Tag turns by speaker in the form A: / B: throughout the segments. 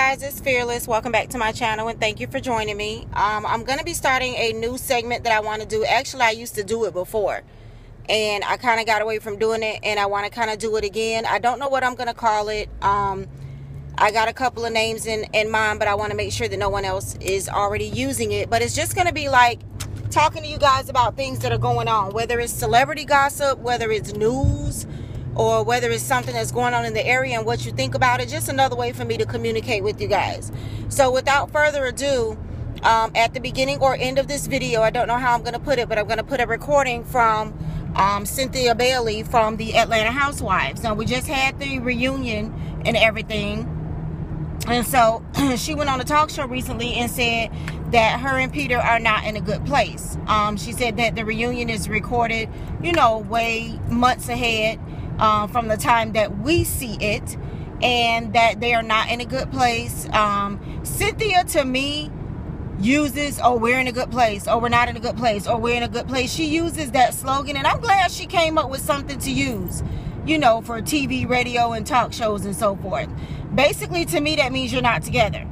A: guys, it's Fearless. Welcome back to my channel and thank you for joining me. I'm going to be starting a new segment that I want to do. Actually, I used to do it before and I kind of got away from doing it, and I want to kind of do it again. I don't know what I'm going to call it. I got a couple of names in mind, but I want to make sure that no one else is already using it. But it's just going to be like talking to you guys about things that are going on, whether it's celebrity gossip, whether it's news, or whether it's something that's going on in the area and what you think about it. Just another way for me to communicate with you guys. So without further ado, at the beginning or end of this video, I don't know how I'm going to put it, but I'm going to put a recording from Cynthia Bailey from the Atlanta Housewives. Now, we just had the reunion and everything, and so she went on a talk show recently and said that her and Peter are not in a good place. She said that the reunion is recorded, you know, way months ahead from the time that we see it, and that they are not in a good place. Cynthia, to me, uses, oh, we're in a good place, or we're not in a good place, or we're in a good place. She uses that slogan, and I'm glad she came up with something to use, you know, for TV, radio, and talk shows and so forth. Basically, to me, that means you're not together.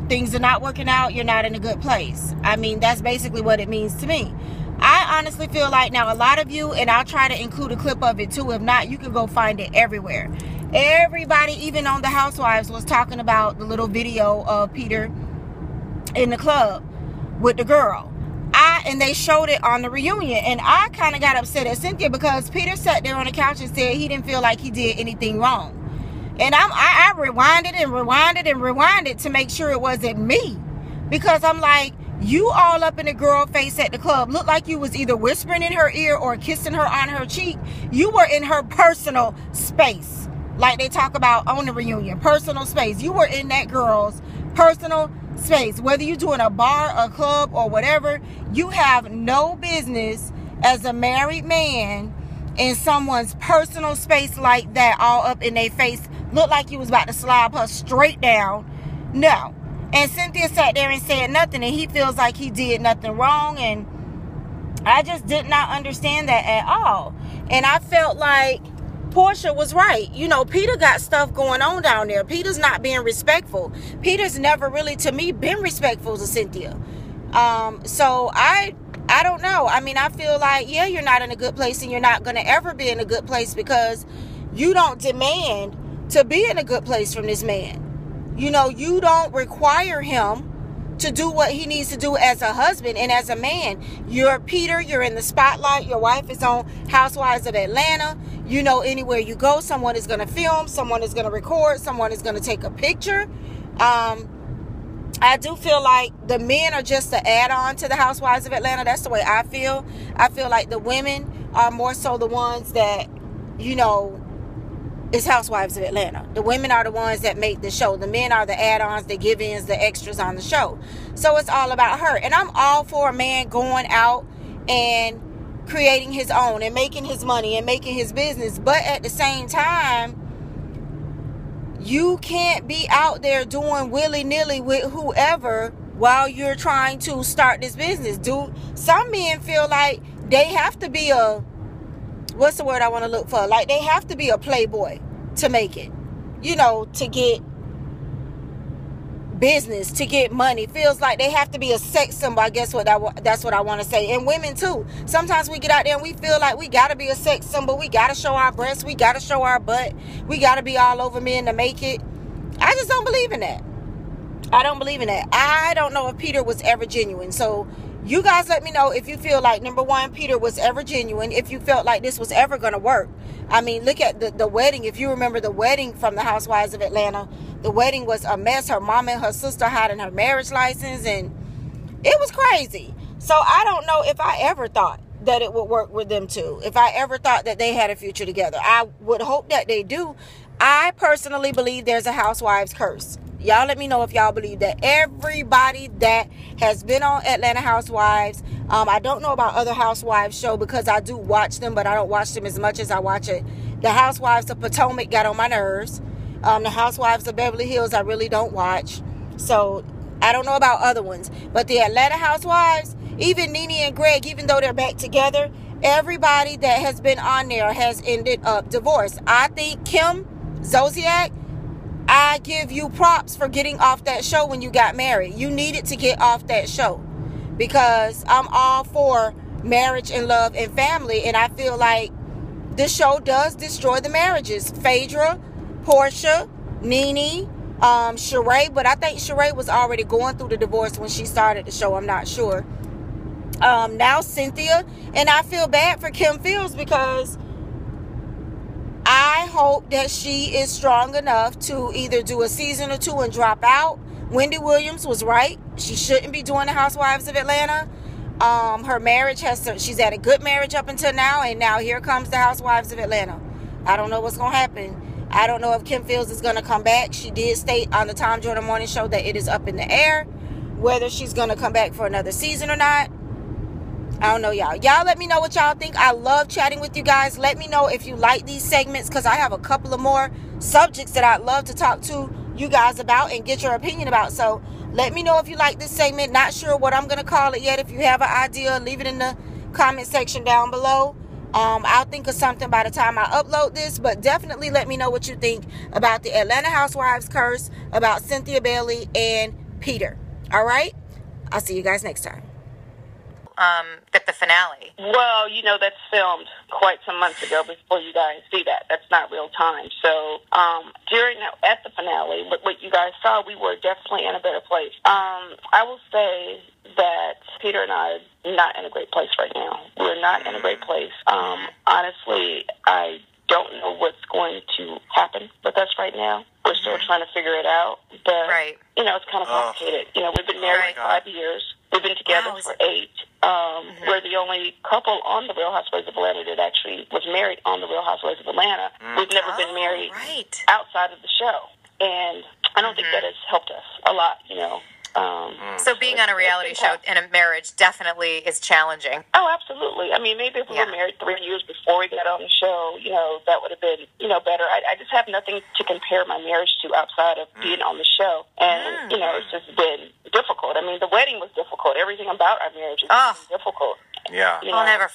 A: Things are not working out. You're not in a good place. I mean, that's basically what it means to me. I honestly feel like, now a lot of you, and I'll try to include a clip of it too, if not, you can go find it everywhere. Everybody, even on the Housewives, was talking about the little video of Peter in the club with the girl. And they showed it on the reunion, and I kind of got upset at Cynthia because Peter sat there on the couch and said he didn't feel like he did anything wrong. And I rewinded and rewinded and rewinded to make sure it wasn't me, because I'm like, you all up in the girl face at the club looked like you was either whispering in her ear or kissing her on her cheek. You were in her personal space, like they talk about on the reunion, personal space. You were in that girl's personal space. Whether you're doing a bar, a club, or whatever, you have no business as a married man in someone's personal space like that, all up in their face. Looked like you was about to slap her straight down. No. And Cynthia sat there and said nothing, and he feels like he did nothing wrong, and I just did not understand that at all. And I felt like Portia was right. You know, Peter got stuff going on down there. Peter's not being respectful. Peter's never really, to me, been respectful to Cynthia. So I don't know. I mean, I feel like, yeah, you're not in a good place, and you're not going to ever be in a good place because you don't demand to be in a good place from this man. You know, you don't require him to do what he needs to do as a husband and as a man. You're Peter, you're in the spotlight. Your wife is on Housewives of Atlanta. You know, anywhere you go, someone is going to film, someone is going to record, someone is going to take a picture. I do feel like the men are just an add-on to the Housewives of Atlanta. That's the way I feel. I feel like the women are more so the ones that, you know, it's Housewives of Atlanta. The women are the ones that make the show. The men are the add-ons, the give-ins, the extras on the show. So it's all about her. And I'm all for a man going out and creating his own and making his money and making his business. But at the same time, you can't be out there doing willy-nilly with whoever while you're trying to start this business. Some men feel like they have to be a, what's the word I want to look for? Like, they have to be a playboy to make it, you know, to get business, to get money. Feels like they have to be a sex symbol. I guess that's what I want to say. And women too. Sometimes we get out there and we feel like we got to be a sex symbol. We got to show our breasts. We got to show our butt. We got to be all over men to make it. I just don't believe in that. I don't believe in that. I don't know if Peter was ever genuine. So you guys let me know if you feel like, number one, Peter was ever genuine, if you felt like this was ever going to work. I mean, look at the wedding. If you remember the wedding from the Housewives of Atlanta, the wedding was a mess. Her mom and her sister hiding her marriage license, and it was crazy. So I don't know if I ever thought that it would work with them too. If I ever thought that they had a future together. I would hope that they do. I personally believe there's a Housewives curse. Y'all let me know if y'all believe that. Everybody that has been on Atlanta Housewives, I don't know about other Housewives show because I do watch them, but I don't watch them as much as I watch it. The Housewives of Potomac got on my nerves. The Housewives of Beverly Hills I really don't watch. So I don't know about other ones. But the Atlanta Housewives, even Nene and Greg, even though they're back together, everybody that has been on there has ended up divorced. I think Kim Zolciak, I give you props for getting off that show when you got married. You needed to get off that show, because I'm all for marriage and love and family, and I feel like this show does destroy the marriages. Phaedra, Portia, Nene, Sheree, but I think Sheree was already going through the divorce when she started the show. I'm not sure. Now Cynthia, and I feel bad for Kim Fields, because I hope that she is strong enough to either do a season or two and drop out. Wendy Williams was right. She shouldn't be doing the Housewives of Atlanta. Her marriage she's had a good marriage up until now, and now here comes the Housewives of Atlanta. I don't know what's going to happen. I don't know if Kim Fields is going to come back. She did state on the Tom Jordan Morning Show that it is up in the air whether she's going to come back for another season or not. I don't know, y'all. Y'all let me know what y'all think. I love chatting with you guys. Let me know if you like these segments, because I have a couple of more subjects that I'd love to talk to you guys about and get your opinion about. So let me know if you like this segment. Not sure what I'm going to call it yet. If you have an idea, leave it in the comment section down below. I'll think of something by the time I upload this, but definitely let me know what you think about the Atlanta Housewives curse, about Cynthia Bailey and Peter. All right? I'll see you guys next time.
B: The finale.
C: Well, that's filmed quite some months ago before you guys see that. That's not real time. So at the finale, what you guys saw, we were definitely in a better place. I will say that Peter and I are not in a great place right now. We're not in a great place. Honestly, I don't know what's going to happen with us right now. We're still trying to figure it out. But, it's kind of complicated. We've been married 5 years. We've been together for 8. We're the only couple on the Real Housewives of Atlanta that actually was married on the Real Housewives of Atlanta. We've never been married outside of the show. And I don't think that has helped us a lot,
B: So being on a reality show in a marriage definitely is challenging.
C: Oh, absolutely. I mean, maybe if we were married 3 years before we got on the show, that would have been, better. I just have nothing to compare my marriage to outside of being on the show. And, it's just been difficult. I mean, the wedding was difficult. Everything about our marriage is difficult.
D: Yeah.
B: I'll never